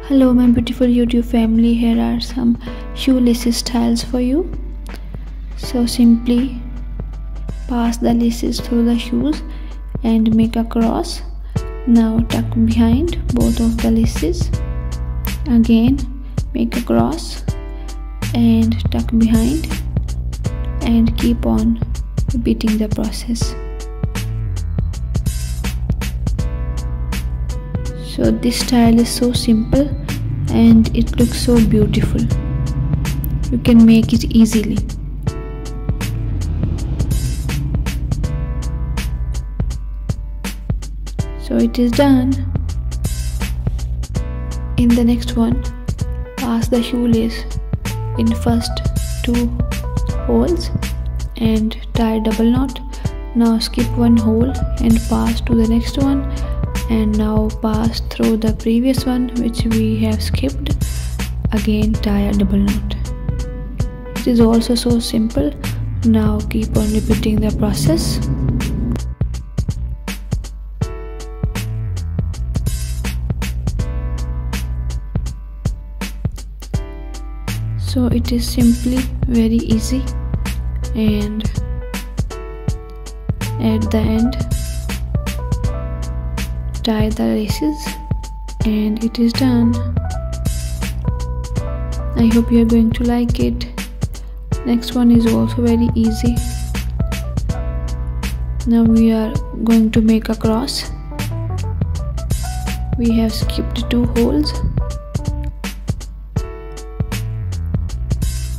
Hello my beautiful YouTube family, here are some shoelaces styles for you. So simply pass the laces through the shoes and make a cross. Now tuck behind both of the laces. Again make a cross and tuck behind and keep on repeating the process. So this style is so simple and it looks so beautiful. You can make it easily. So it is done. In the next one, pass the shoelace in first 2 holes and tie double knot. Now skip one hole and pass to the next one, and now pass through the previous one which we have skipped. Again tie a double knot. It is also so simple. Now keep on repeating the process. So it is simply very easy, and at the end tie the laces and it is done. I hope you are going to like it. Next one is also very easy. Now we are going to make a cross. We have skipped 2 holes.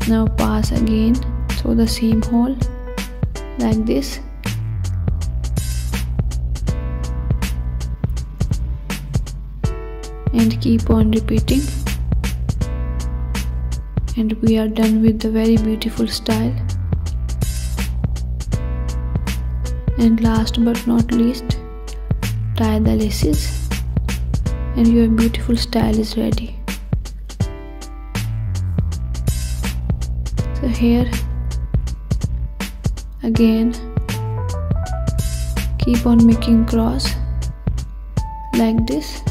Now pass again through the same hole like this. And keep on repeating, and we are done with the very beautiful style. And last but not least, tie the laces and your beautiful style is ready. So here again keep on making cross like this.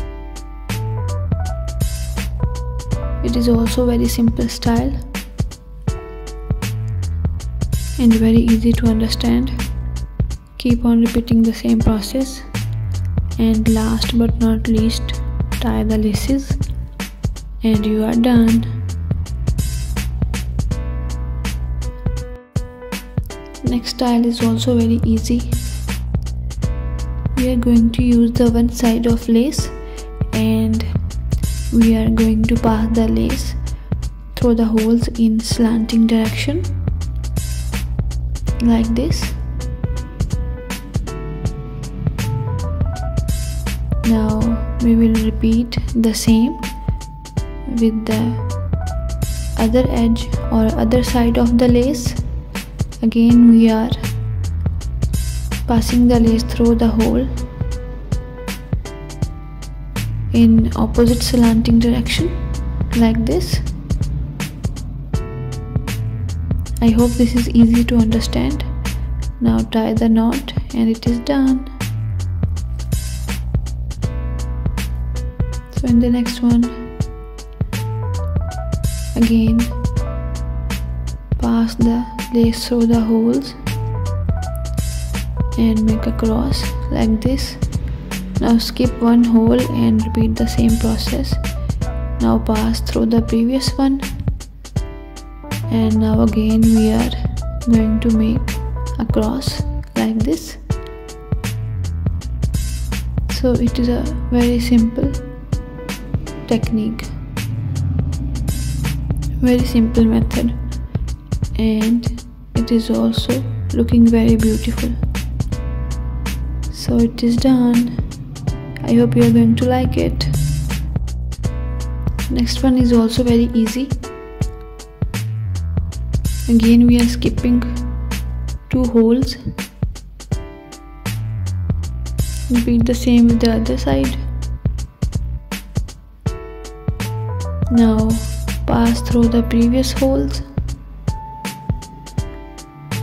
It is also very simple style and very easy to understand. Keep on repeating the same process, and last but not least, tie the laces and you are done. Next style is also very easy. We are going to use the one side of lace and we are going to pass the lace through the holes in slanting direction like this. Now we will repeat the same with the other edge or other side of the lace. Again we are passing the lace through the hole in opposite slanting direction like this. I hope this is easy to understand. Now tie the knot and it is done. So in the next one, again pass the lace through the holes and make a cross like this. Now skip one hole and repeat the same process. Now pass through the previous one, and now again we are going to make a cross like this. So it is a very simple technique, very simple method, and it is also looking very beautiful. So it is done. I hope you are going to like it. Next one is also very easy. Again we are skipping 2 holes. Repeat the same with the other side. Now pass through the previous holes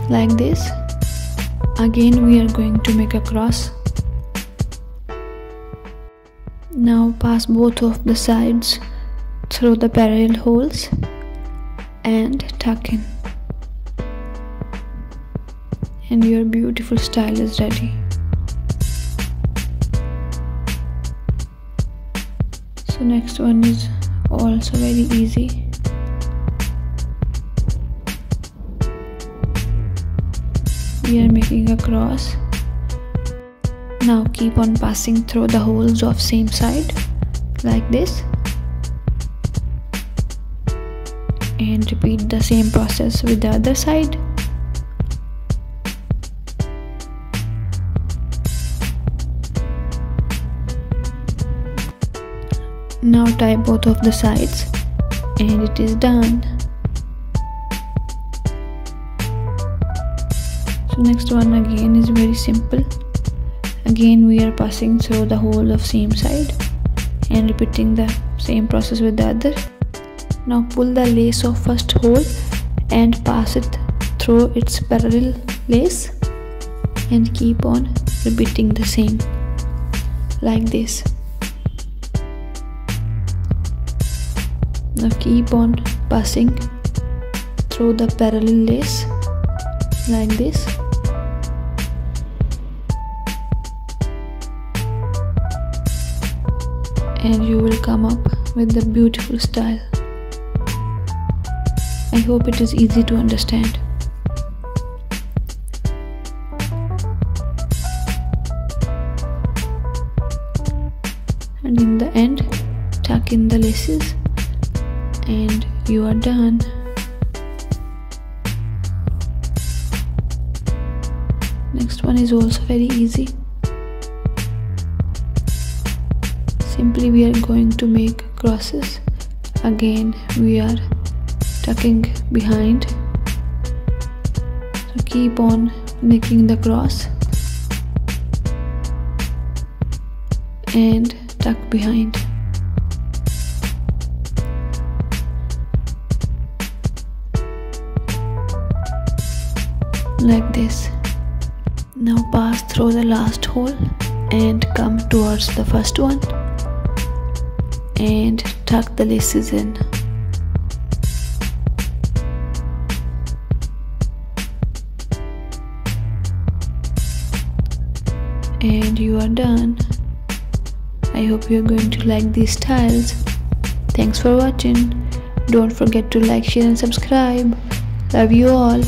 like this. Again we are going to make a cross. Now pass both of the sides through the parallel holes and tuck in, and your beautiful style is ready. So next one is also very easy. We are making a cross. Now keep on passing through the holes of same side like this, and repeat the same process with the other side. Now tie both of the sides and it is done. So next one again is very simple. Again we are passing through the hole of same side and repeating the same process with the other. Now pull the lace of first hole and pass it through its parallel lace and keep on repeating the same like this. Now keep on passing through the parallel lace like this. And you will come up with the beautiful style. I hope it is easy to understand. And in the end, tuck in the laces and you are done. Next one is also very easy. Simply we are going to make crosses. Again we are tucking behind, so keep on making the cross and tuck behind. Like this. Now pass through the last hole and come towards the first one and tuck the laces in. And you are done. I hope you are going to like these styles. Thanks for watching. Don't forget to like, share and subscribe. Love you all.